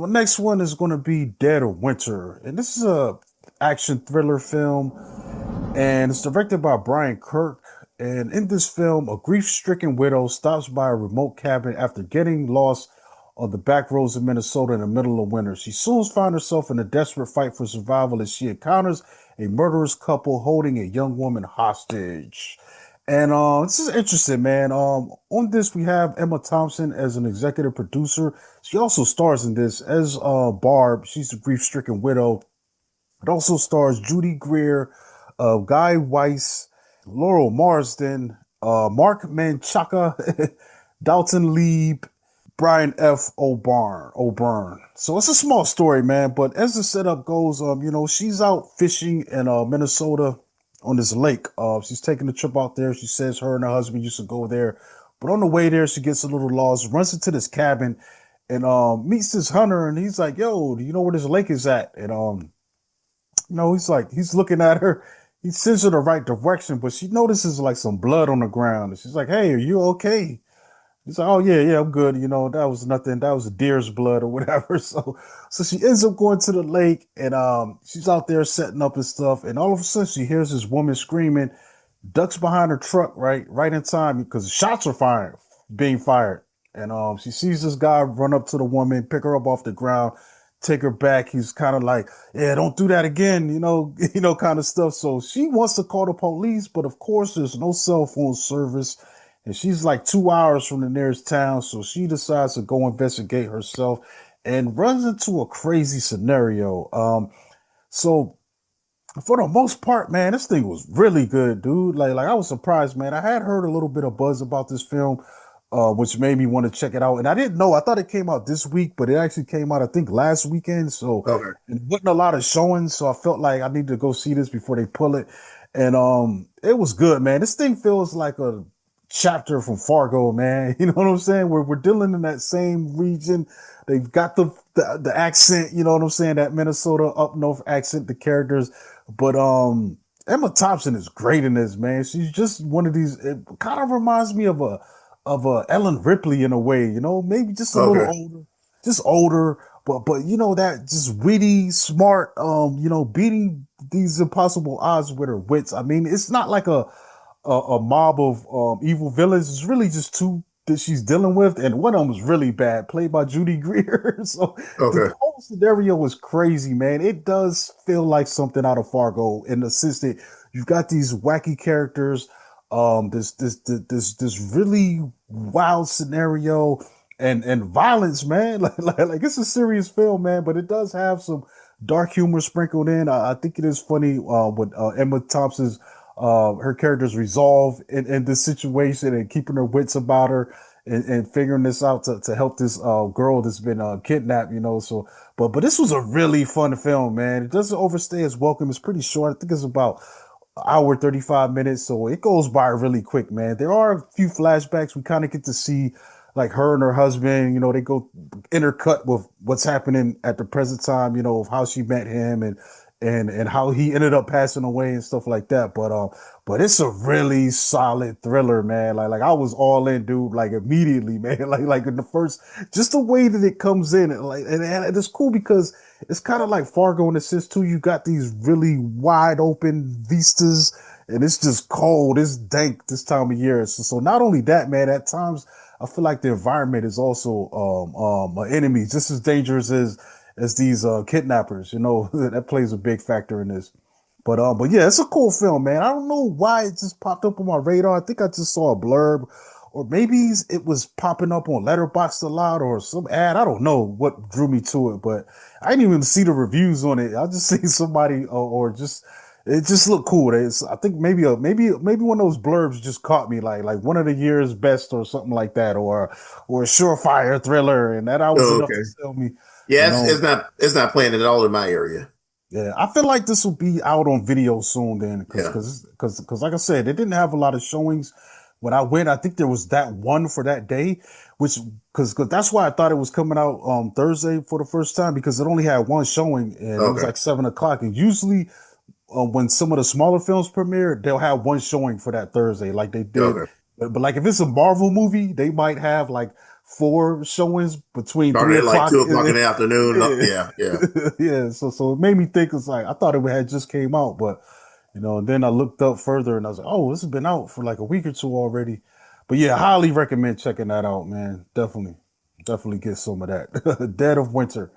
my next one is going to be Dead of Winter, and this is a action thriller film, and it's directed by Brian Kirk. And in this film, a grief-stricken widow stops by a remote cabin after getting lost on the back roads of Minnesota in the middle of winter. She soon finds herself in a desperate fight for survival as she encounters a murderous couple holding a young woman hostage. And this is interesting, man. On this we have Emma Thompson as an executive producer. She also stars in this as Barb. She's the grief-stricken widow. It also stars Judy Greer, Guy Weiss, Laurel Marsden, Mark Manchaka, Dalton Lieb, Brian F. O'Byrne. So it's a small story, man. But as the setup goes, she's out fishing in Minnesota on this lake. She's taking a trip out there. She says her and her husband used to go there. But on the way there, she gets a little lost, runs into this cabin, and meets this hunter. And he's like, "Yo, do you know where this lake is at?" And he's looking at her. He sends her the right direction, but she notices like some blood on the ground. And she's like, "Hey, are you okay?" He's like, "Oh yeah, yeah, I'm good. That was nothing. That was a deer's blood or whatever." So she ends up going to the lake, and she's out there setting up and stuff. And all of a sudden, she hears this woman screaming, ducks behind her truck right in time because shots are being fired. And she sees this guy run up to the woman, pick her up off the ground, take her back. He's kind of like, "Yeah, don't do that again," kind of stuff. So she wants to call the police, but of course, there's no cell phone service. And she's like 2 hours from the nearest town. So she decides to go investigate herself and runs into a crazy scenario. So for the most part, man, this thing was really good, dude. Like I was surprised, man. I had heard a little bit of buzz about this film, which made me want to check it out. And I didn't know. I thought it came out this week, but it actually came out, I think, last weekend. So Okay. it wasn't a lot of showings. So I felt like I needed to go see this before they pull it. And it was good, man. This thing feels like a chapter from Fargo, man. You know what I'm saying? We're dealing in that same region. They've got the accent, you know what I'm saying? That Minnesota up north accent, the characters. But Emma Thompson is great in this, man. She's just one of these. It kind of reminds me of a Ellen Ripley in a way, maybe just a little Okay. older, just older, but that just witty, smart, beating these impossible odds with her wits. I mean, it's not like a mob of evil villains. It's really just two that she's dealing with, and one of them was really bad, played by Judy Greer. So the Okay. whole scenario was crazy, man. It does feel like something out of Fargo in the sense that you've got these wacky characters, this really wild scenario and violence, man. Like it's a serious film, man, but it does have some dark humor sprinkled in. I think it is funny with Emma Thompson's her character's resolve in this situation and keeping her wits about her and figuring this out to help this girl that's been kidnapped, so but this was a really fun film, man. It doesn't overstay its welcome. It's pretty short. I think it's about an hour 35 minutes, so it goes by really quick, man. There are a few flashbacks. We kind of get to see like her and her husband, they go intercut with what's happening at the present time, of how she met him and how he ended up passing away and stuff like that. But it's a really solid thriller, man. Like I was all in, dude, like immediately, man. Like in the first, just the way that it comes in, and it's cool because it's kind of like Fargo in the sense too. You got these really wide open vistas, and it's just cold. It's dank this time of year. So not only that, man. At times, I feel like the environment is also an enemy, just as dangerous as these kidnappers. That plays a big factor in this. But yeah, it's a cool film, man. I don't know why it just popped up on my radar. I think I just saw a blurb, or maybe it was popping up on Letterboxd a lot, or some ad. I don't know what drew me to it, but I didn't even see the reviews on it. I just seen somebody, or just it just looked cool. I think maybe one of those blurbs just caught me, like one of the year's best or something like that, or a surefire thriller, and that I was Oh, enough to okay. sell me. Yeah, You it's know, not playing at all in my area. yeah, I feel like this will be out on video soon then, Yeah. because like I said, it didn't have a lot of showings when I went. I think there was that one for that day, which because that's why I thought it was coming out Thursday for the first time because it only had one showing and it was Okay. like 7 o'clock. And usually when some of the smaller films premiere, they'll have one showing for that Thursday, like they did. Okay. But like if it's a Marvel movie, they might have like 4 showings between three Started at like o'clock. 2 o'clock in the afternoon. Yeah, Yeah, yeah. yeah. So it made me think. It's like I thought it had just came out, but and then I looked up further and I was like, oh, this has been out for like a week or two already. But yeah, highly recommend checking that out, man. Definitely get some of that. Dead of Winter.